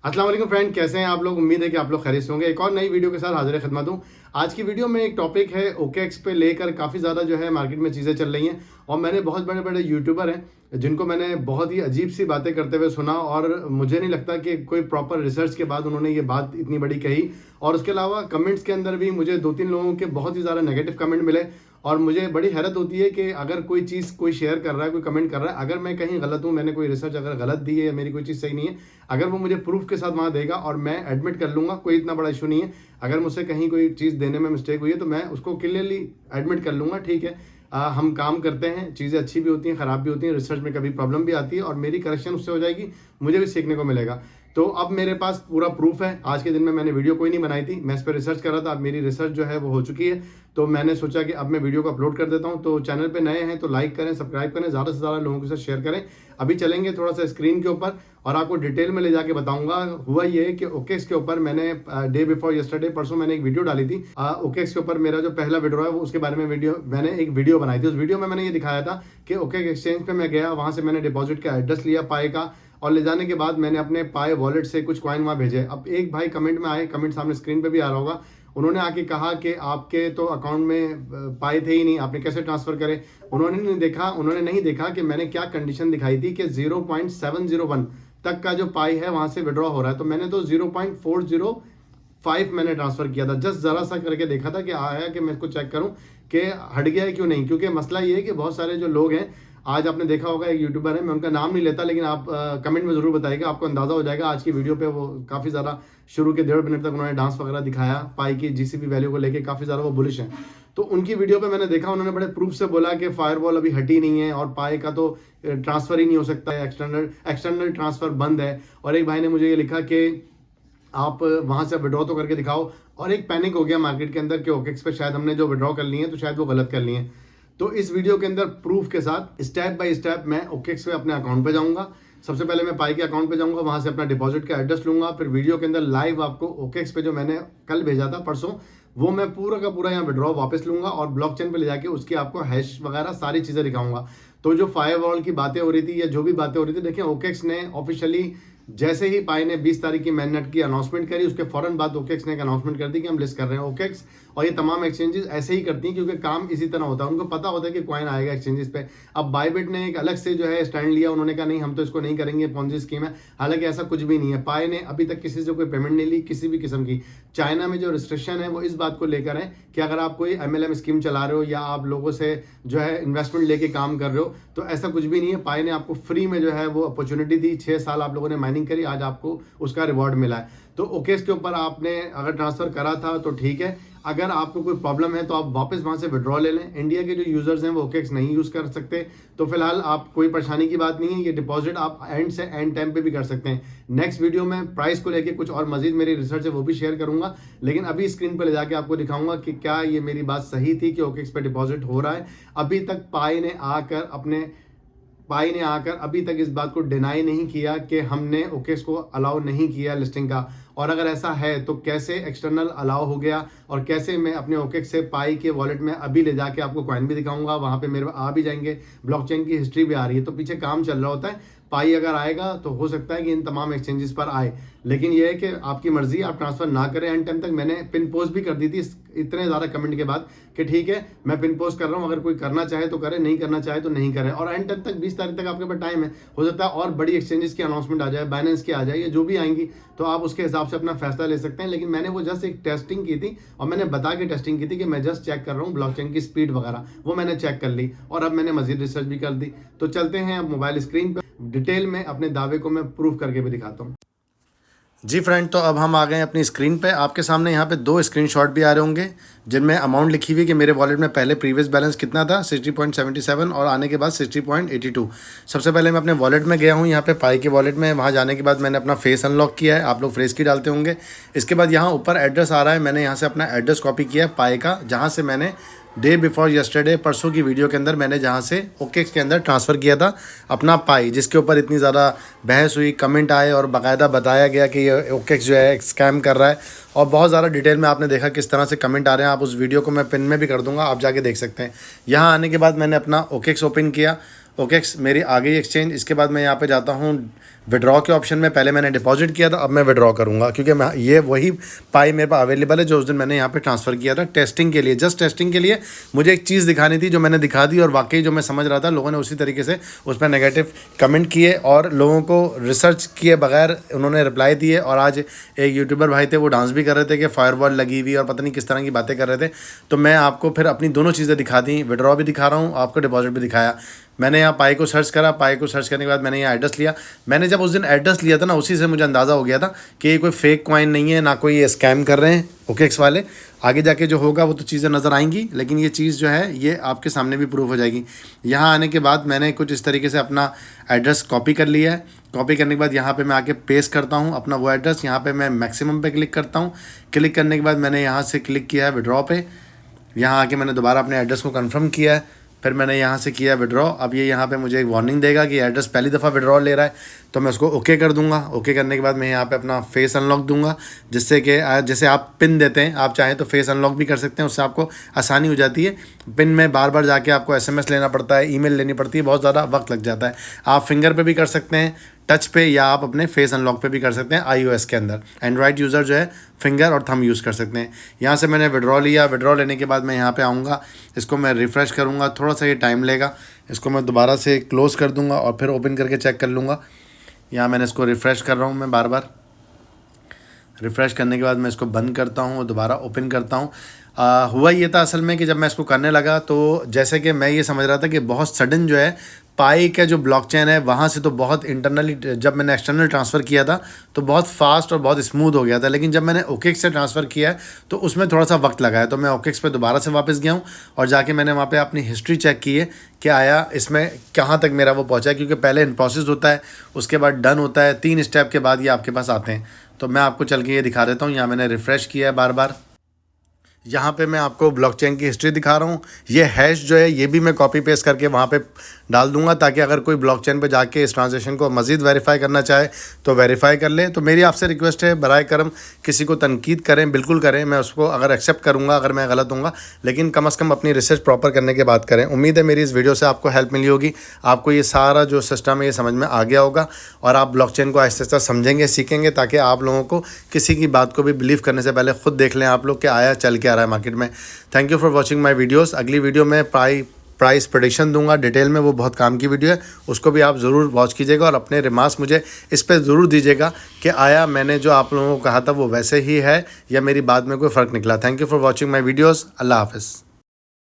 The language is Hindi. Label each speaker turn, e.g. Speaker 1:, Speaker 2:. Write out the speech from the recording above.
Speaker 1: अस्सलाम वालेकुम फ्रेंड, कैसे हैं आप लोग। उम्मीद है कि आप लोग खैरियत से होंगे। एक और नई वीडियो के साथ हाजिर खिदमत हूँ। आज की वीडियो में एक टॉपिक है ओकेएक्स पे लेकर काफ़ी ज़्यादा जो है मार्केट में चीज़ें चल रही हैं और मैंने बहुत बड़े बड़े यूट्यूबर हैं जिनको मैंने बहुत ही अजीब सी बातें करते हुए सुना और मुझे नहीं लगता कि कोई प्रॉपर रिसर्च के बाद उन्होंने ये बात इतनी बड़ी कही। और उसके अलावा कमेंट्स के अंदर भी मुझे 2-3 लोगों के बहुत ही ज़्यादा नेगेटिव कमेंट मिले और मुझे बड़ी हैरत होती है कि अगर कोई चीज़ कोई शेयर कर रहा है, कोई कमेंट कर रहा है, अगर मैं कहीं गलत हूँ, मैंने कोई रिसर्च अगर गलत दी है या मेरी कोई चीज़ सही नहीं है, अगर वो मुझे प्रूफ के साथ वहाँ देगा और मैं एडमिट कर लूँगा, कोई इतना बड़ा इशू नहीं है। अगर मुझसे कहीं कोई चीज़ देने में मिस्टेक हुई है तो मैं उसको क्लियरली एडमिट कर लूँगा, ठीक है। हम काम करते हैं, चीज़ें अच्छी भी होती हैं, ख़राब भी होती हैं, रिसर्च में कभी प्रॉब्लम भी आती है और मेरी करेक्शन उससे हो जाएगी, मुझे भी सीखने को मिलेगा। तो अब मेरे पास पूरा प्रूफ है। आज के दिन में मैंने वीडियो कोई नहीं बनाई थी, मैं इस पर रिसर्च कर रहा था। अब मेरी रिसर्च जो है वो हो चुकी है, तो मैंने सोचा कि अब मैं वीडियो को अपलोड कर देता हूं। तो चैनल पे नए हैं तो लाइक करें, सब्सक्राइब करें, ज़्यादा से ज़्यादा लोगों के साथ शेयर करें। अभी चलेंगे थोड़ा सा स्क्रीन के ऊपर और आपको डिटेल में ले जाके बताऊंगा। हुआ ये कि ओकेएक्स के ऊपर मैंने डे बिफोर यस्टरडे, परसों मैंने एक वीडियो डाली थी। ओकेएक्स के ऊपर मेरा जो पहला विड्रॉ है वो उसके बारे में मैंने एक वीडियो बनाई थी। उस वीडियो में मैंने ये दिखाया था कि ओकेएक्स एक्सचेंज पे मैं गया, वहां से मैंने डिपॉजिट का एड्रेस लिया पाए का और ले जाने के बाद मैंने अपने पाए वॉलेट से कुछ कॉइन वहाँ भेजे। अब एक भाई कमेंट में आए, कमेंट सामने स्क्रीन पे भी आ रहा होगा, उन्होंने आके कहा कि आपके तो अकाउंट में पाए थे ही नहीं, आपने कैसे ट्रांसफर करे। उन्होंने नहीं देखा कि मैंने क्या कंडीशन दिखाई थी कि 0.701 तक का जो पाई है वहां से विड्रॉ हो रहा है। तो मैंने तो 0.405 मैंने ट्रांसफर किया था। जस्ट जरा सा करके देखा था कि आया कि मैं इसको चेक करूं कि हट गया है क्यों नहीं। क्योंकि मसला ये है कि बहुत सारे जो लोग हैं, आज आपने देखा होगा एक यूट्यूबर है, मैं उनका नाम नहीं लेता, लेकिन आप कमेंट में जरूर बताइएगा, आपको अंदाजा हो जाएगा। आज की वीडियो पे वो काफ़ी ज़्यादा शुरू के 1.5 मिनट तक उन्होंने डांस वगैरह दिखाया, पाई की जीसीपी वैल्यू को लेके काफ़ी ज़्यादा वो बुलिश हैं। तो उनकी वीडियो पे मैंने देखा, उन्होंने बड़े प्रूफ से बोला कि फायरवॉल अभी हटी नहीं है और पाई का तो ट्रांसफ़र ही नहीं हो सकता है, एक्सटर्नल ट्रांसफ़र बंद है। और एक भाई ने मुझे ये लिखा कि आप वहां से विड्रॉ तो करके दिखाओ। और एक पैनिक हो गया मार्केट के अंदर कि ओकेएक्स पे शायद हमने जो विड्रॉ कर लिए हैं तो शायद वो गलत कर लिए हैं। तो इस वीडियो के अंदर प्रूफ के साथ स्टेप बाय स्टेप मैं ओकेएक्स पे अपने अकाउंट पे जाऊंगा। सबसे पहले मैं पाई के अकाउंट पे जाऊंगा, वहां से अपना डिपॉजिट का एड्रेस लूंगा, फिर वीडियो के अंदर लाइव आपको ओकेएक्स पे जो मैंने कल भेजा था परसों, वो मैं पूरा का पूरा यहाँ विड्रॉ वापस लूंगा और ब्लॉकचेन पे ले जाके उसकी आपको हैश वगैरह सारी चीजें दिखाऊंगा। तो जो फायरवॉल की बातें हो रही थी या जो भी बातें हो रही थी, देखिए ओकेएक्स ने ऑफिशियली जैसे ही पाई ने 20 तारीख की मैननेट की अनाउंसमेंट करी, उसके फौरन बाद ओकेएक्स ने एक अनाउंसमेंट कर दी कि हम लिस्ट कर रहे हैं। ओकेएक्स और ये तमाम एक्सचेंजेस ऐसे ही करती हैं क्योंकि काम इसी तरह होता है, उनको पता होता है कि कॉइन आएगा एक्सचेंजेस पे। अब बायबिट ने एक अलग से जो है स्टैंड लिया, उन्होंने कहा नहीं हम तो इसको नहीं करेंगे, पॉन्जी स्कीम है। हालांकि ऐसा कुछ भी नहीं है। पाई ने अभी तक किसी से कोई पेमेंट नहीं ली किसी भी किस्म की। चाइना में जो रिस्ट्रिक्शन है वो इस बात को लेकर है कि अगर आप कोई MLM स्कीम चला रहे हो या आप लोगों से जो है इन्वेस्टमेंट लेके काम कर रहे हो तो ऐसा कुछ भी नहीं है। पाई ने आपको फ्री में जो है वो अपॉर्चुनिटी दी, 6 साल आप लोगों ने माइनिंग करी, आज आपको उसका रिवॉर्ड मिला है। तो ओकेएक्स के ऊपर आपने अगर ट्रांसफर करा था तो ठीक है, अगर आपको कोई प्रॉब्लम है तो आप वापस वहां से विड्रॉ ले लें। इंडिया के जो यूजर्स हैं वो ओकेएक्स नहीं यूज कर सकते, तो फिलहाल आप कोई परेशानी की बात नहीं है। ये डिपॉजिट आप एंड से एंड टाइम पे भी कर सकते हैं। नेक्स्ट वीडियो में प्राइस को लेके कुछ और मजीद मेरी रिसर्च है वो भी शेयर करूंगा, लेकिन अभी स्क्रीन पर ले जाके आपको दिखाऊंगा कि क्या ये मेरी बात सही थी कि ओकेएक्स पे डिपॉजिट हो रहा है। अभी तक पाई ने आकर अभी तक इस बात को डिनाई नहीं किया कि हमने ओकेएक्स को अलाउ नहीं किया लिस्टिंग का। और अगर ऐसा है तो कैसे एक्सटर्नल अलाउ हो गया और कैसे मैं अपने ओकेएक्स से पाई के वॉलेट में अभी ले जाके आपको कॉइन भी दिखाऊंगा, वहां पे मेरे आ भी जाएंगे, ब्लॉकचेन की हिस्ट्री भी आ रही है। तो पीछे काम चल रहा होता है। पाई अगर आएगा तो हो सकता है कि इन तमाम एक्सचेंजेस पर आए, लेकिन यह है कि आपकी मर्जी, आप ट्रांसफर ना करें एंड टाइम तक। मैंने पिन पोस्ट भी कर दी थी इतने ज़्यादा कमेंट के बाद कि ठीक है मैं पिन पोस्ट कर रहा हूँ, अगर कोई करना चाहे तो करे, नहीं करना चाहे तो नहीं करे। और एंड टाइम तक 20 तारीख तक आपके पास टाइम है, हो सकता है और बड़ी एक्सचेंजेस की अनाउंसमेंट आ जाए, बाइनेंस की आ जाए, या जो भी आएंगी तो आप उसके हिसाब से अपना फैसला ले सकते हैं। लेकिन मैंने वो जस्ट एक टेस्टिंग की थी और मैंने बता के टेस्टिंग की थी कि मैं जस्ट चेक कर रहा हूँ ब्लॉकचेन की स्पीड वगैरह, वो मैंने चेक कर ली और अब मैंने मजीद रिसर्च भी कर दी। तो चलते हैं अब मोबाइल स्क्रीन पर, डिटेल में अपने दावे को मैं प्रूव करके भी दिखाता हूँ। जी फ्रेंड, तो अब हम आ गए अपनी स्क्रीन पे। आपके सामने यहाँ पे 2 स्क्रीनशॉट भी आ रहे होंगे जिनमें अमाउंट लिखी हुई कि मेरे वॉलेट में पहले प्रीवियस बैलेंस कितना था 60.77 और आने के बाद 60.82। सबसे पहले मैं अपने वॉलेट में गया हूँ, यहाँ पे पाई के वॉलेट में। वहाँ जाने के बाद मैंने अपना फेस अनलॉक किया है, आप लोग फेस की डालते होंगे। इसके बाद यहाँ ऊपर एड्रेस आ रहा है, मैंने यहाँ से अपना एड्रेस कॉपी किया है पाई का, जहाँ से मैंने डे बिफोर यस्टरडे परसों की वीडियो के अंदर मैंने जहाँ से ओकेएक्स के अंदर ट्रांसफ़र किया था अपना पाई, जिसके ऊपर इतनी ज़्यादा बहस हुई, कमेंट आए और बाकायदा बताया गया कि ये ओकेएक्स जो है स्कैम कर रहा है। और बहुत ज़्यादा डिटेल में आपने देखा किस तरह से कमेंट आ रहे हैं। आप उस वीडियो को मैं पिन में भी कर दूंगा, आप जाके देख सकते हैं। यहाँ आने के बाद मैंने अपना ओकेएक्स ओपन किया OKX मेरी आ गई एक्सचेंज। इसके बाद मैं यहाँ पे जाता हूँ विड्रॉ के ऑप्शन में। पहले मैंने डिपॉजिट किया था, अब मैं विड्रॉ करूँगा क्योंकि मैं ये वही पाई मेरे पास अवेलेबल है जो उस दिन मैंने यहाँ पे ट्रांसफ़र किया था टेस्टिंग के लिए। जस्ट टेस्टिंग के लिए मुझे एक चीज़ दिखानी थी जो मैंने दिखा दी, और वाकई जो मैं समझ रहा था लोगों ने उसी तरीके से उस पर नेगेटिव कमेंट किए और लोगों को रिसर्च किए बगैर उन्होंने रिप्लाई दिए। और आज एक यूट्यूबर भाई थे, वो डांस भी कर रहे थे कि फायरवॉल लगी हुई और पता नहीं किस तरह की बातें कर रहे थे। तो मैं आपको फिर अपनी दोनों चीज़ें दिखा दी, विड्रॉ भी दिखा रहा हूँ, आपको डिपॉजिट भी दिखाया। मैंने यहाँ पाई को सर्च करा, पाई को सर्च करने के बाद मैंने यहाँ एड्रेस लिया। मैंने जब उस दिन एड्रेस लिया था ना, उसी से मुझे अंदाज़ा हो गया था कि ये कोई फेक कॉइन नहीं है, ना कोई ये स्कैम कर रहे हैं OKX वाले। आगे जाके जो होगा वो तो चीज़ें नज़र आएंगी, लेकिन ये चीज़ जो है ये आपके सामने भी प्रूफ हो जाएगी। यहाँ आने के बाद मैंने कुछ इस तरीके से अपना एड्रेस कॉपी कर लिया है। कॉपी करने के बाद यहाँ पे मैं आके पेस्ट करता हूँ अपना वो एड्रेस। यहाँ पे मैं मैक्सिमम पे क्लिक करता हूँ। क्लिक करने के बाद मैंने यहाँ से क्लिक किया है विड्रॉ पे। यहाँ आके मैंने दोबारा अपने एड्रेस को कंफर्म किया है, फिर मैंने यहाँ से किया विड्रॉ। अब ये यहाँ पे मुझे एक वार्निंग देगा कि एड्रेस पहली दफ़ा विड्रॉ ले रहा है, तो मैं उसको ओके कर दूंगा। ओके करने के बाद मैं यहाँ पे अपना फेस अनलॉक दूंगा, जिससे कि जैसे आप पिन देते हैं, आप चाहें तो फेस अनलॉक भी कर सकते हैं, उससे आपको आसानी हो जाती है। पिन में बार बार जाके आपको SMS लेना पड़ता है, ईमेल लेनी पड़ती है, बहुत ज़्यादा वक्त लग जाता है। आप फिंगर पे भी कर सकते हैं, टच पे, या आप अपने फेस अनलॉक पे भी कर सकते हैं iOS के अंदर। एंड्रॉयड यूज़र जो है फिंगर और थंब यूज़ कर सकते हैं। यहाँ से मैंने विड्रॉ लिया। विड्रॉ लेने के बाद मैं यहाँ पे आऊँगा, इसको मैं रिफ़्रेश करूँगा, थोड़ा सा ये टाइम लेगा। इसको मैं दोबारा से क्लोज़ कर दूँगा और फिर ओपन करके चेक कर लूँगा। यहाँ मैंने इसको रिफ़्रेश कर रहा हूँ मैं बार बार। रिफ़्रेश करने के बाद मैं इसको बंद करता हूँ और दोबारा ओपन करता हूँ। हुआ ये था असल में कि जब मैं इसको करने लगा तो जैसे कि मैं ये समझ रहा था कि बहुत सडन जो है पाई का जो ब्लॉकचेन है वहाँ से तो बहुत इंटरनली, जब मैंने एक्सटर्नल ट्रांसफ़र किया था तो बहुत फास्ट और बहुत स्मूथ हो गया था, लेकिन जब मैंने OKX से ट्रांसफ़र किया है तो उसमें थोड़ा सा वक्त लगा है। तो मैं OKX पे दोबारा से वापस गया हूँ और जाके मैंने वहाँ पे अपनी हिस्ट्री चेक की है कि आया इसमें कहाँ तक मेरा वो पहुँचा है, क्योंकि पहले इन प्रोसेस होता है, उसके बाद डन होता है, 3 स्टेप के बाद ये आपके पास आते हैं। तो मैं आपको चल के ये दिखा देता हूँ। यहाँ मैंने रिफ़्रेश किया है बार बार। यहाँ पे मैं आपको ब्लॉकचेन की हिस्ट्री दिखा रहा हूँ। ये हैश जो है ये भी मैं कॉपी पेस्ट करके वहाँ पे डाल दूंगा, ताकि अगर कोई ब्लॉकचेन पे जाके इस ट्रांजैक्शन को मज़ीद वेरीफाई करना चाहे तो वेरीफाई कर ले। तो मेरी आपसे रिक्वेस्ट है, बराए करम किसी को तनकीद करें, बिल्कुल करें, मैं उसको अगर एक्सेप्ट करूँगा अगर मैं गलत हूँगा, लेकिन कम से कम अपनी रिसर्च प्रॉपर करने के बाद करें। उम्मीद है मेरी इस वीडियो से आपको हेल्प मिली होगी, आपको ये सारा जो सिस्टम है ये समझ में आ गया होगा और आप ब्लॉकचेन को आहिस्ता आहिस्ता समझेंगे, सीखेंगे, ताकि आप लोगों को किसी की बात को भी बिलीव करने से पहले खुद देख लें आप लोग कि आया चल के आ रहा है मार्केट में। Thank you for watching my videos. अगली वीडियो में प्राइस प्रेडिक्शन दूंगा डिटेल में, वो बहुत काम की वीडियो है, उसको भी आप ज़रूर वॉच कीजिएगा और अपने रिमार्क्स मुझे इस पर ज़रूर दीजिएगा कि आया मैंने जो आप लोगों को कहा था वो वैसे ही है या मेरी बात में कोई फ़र्क निकला। Thank you for watching my videos. अल्लाह हाफ़िज़।